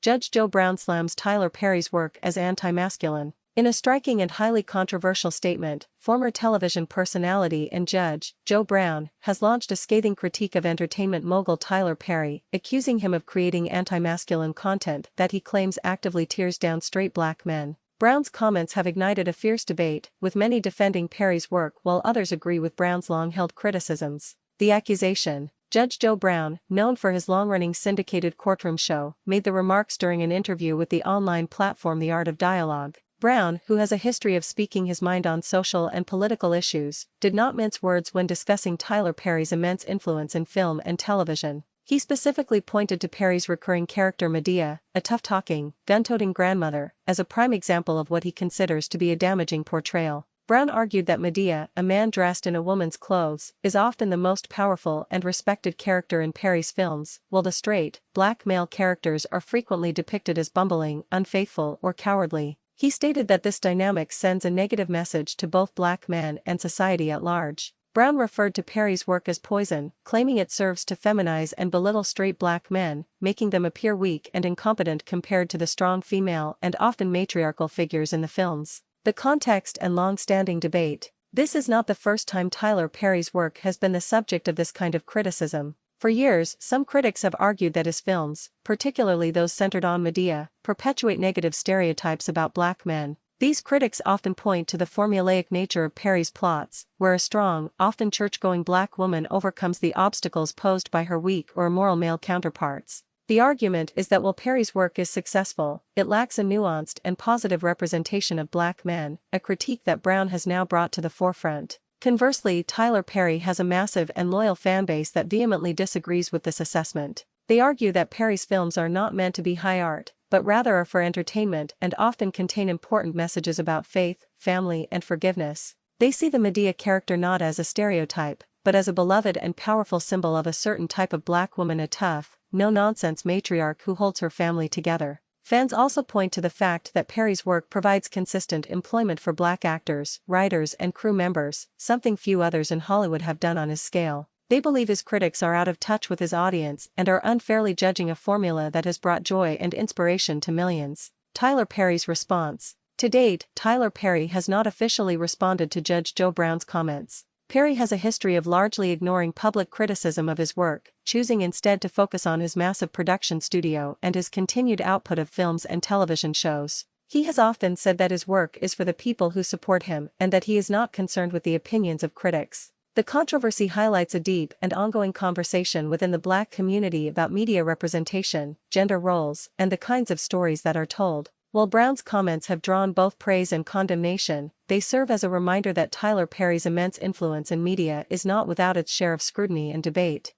Judge Joe Brown slams Tyler Perry's work as anti-masculine. In a striking and highly controversial statement, former television personality and judge, Joe Brown, has launched a scathing critique of entertainment mogul Tyler Perry, accusing him of creating anti-masculine content that he claims actively tears down straight black men. Brown's comments have ignited a fierce debate, with many defending Perry's work while others agree with Brown's long-held criticisms. The accusation. Judge Joe Brown, known for his long-running syndicated courtroom show, made the remarks during an interview with the online platform The Art of Dialogue. Brown, who has a history of speaking his mind on social and political issues, did not mince words when discussing Tyler Perry's immense influence in film and television. He specifically pointed to Perry's recurring character Madea, a tough-talking, gun-toting grandmother, as a prime example of what he considers to be a damaging portrayal. Brown argued that Madea, a man dressed in a woman's clothes, is often the most powerful and respected character in Perry's films, while the straight, black male characters are frequently depicted as bumbling, unfaithful, or cowardly. He stated that this dynamic sends a negative message to both black men and society at large. Brown referred to Perry's work as poison, claiming it serves to feminize and belittle straight black men, making them appear weak and incompetent compared to the strong female and often matriarchal figures in the films. The context and long-standing debate. This is not the first time Tyler Perry's work has been the subject of this kind of criticism. For years, some critics have argued that his films, particularly those centered on Madea, perpetuate negative stereotypes about black men. These critics often point to the formulaic nature of Perry's plots, where a strong, often church-going black woman overcomes the obstacles posed by her weak or immoral male counterparts. The argument is that while Perry's work is successful, it lacks a nuanced and positive representation of black men, a critique that Brown has now brought to the forefront. Conversely, Tyler Perry has a massive and loyal fanbase that vehemently disagrees with this assessment. They argue that Perry's films are not meant to be high art, but rather are for entertainment and often contain important messages about faith, family, and forgiveness. They see the Madea character not as a stereotype, but as a beloved and powerful symbol of a certain type of black woman, a tough, no-nonsense matriarch who holds her family together. Fans also point to the fact that Perry's work provides consistent employment for black actors, writers, and crew members, something few others in Hollywood have done on his scale. They believe his critics are out of touch with his audience and are unfairly judging a formula that has brought joy and inspiration to millions. Tyler Perry's response. To date, Tyler Perry has not officially responded to Judge Joe Brown's comments. Perry has a history of largely ignoring public criticism of his work, choosing instead to focus on his massive production studio and his continued output of films and television shows. He has often said that his work is for the people who support him and that he is not concerned with the opinions of critics. The controversy highlights a deep and ongoing conversation within the black community about media representation, gender roles, and the kinds of stories that are told. While Brown's comments have drawn both praise and condemnation, they serve as a reminder that Tyler Perry's immense influence in media is not without its share of scrutiny and debate.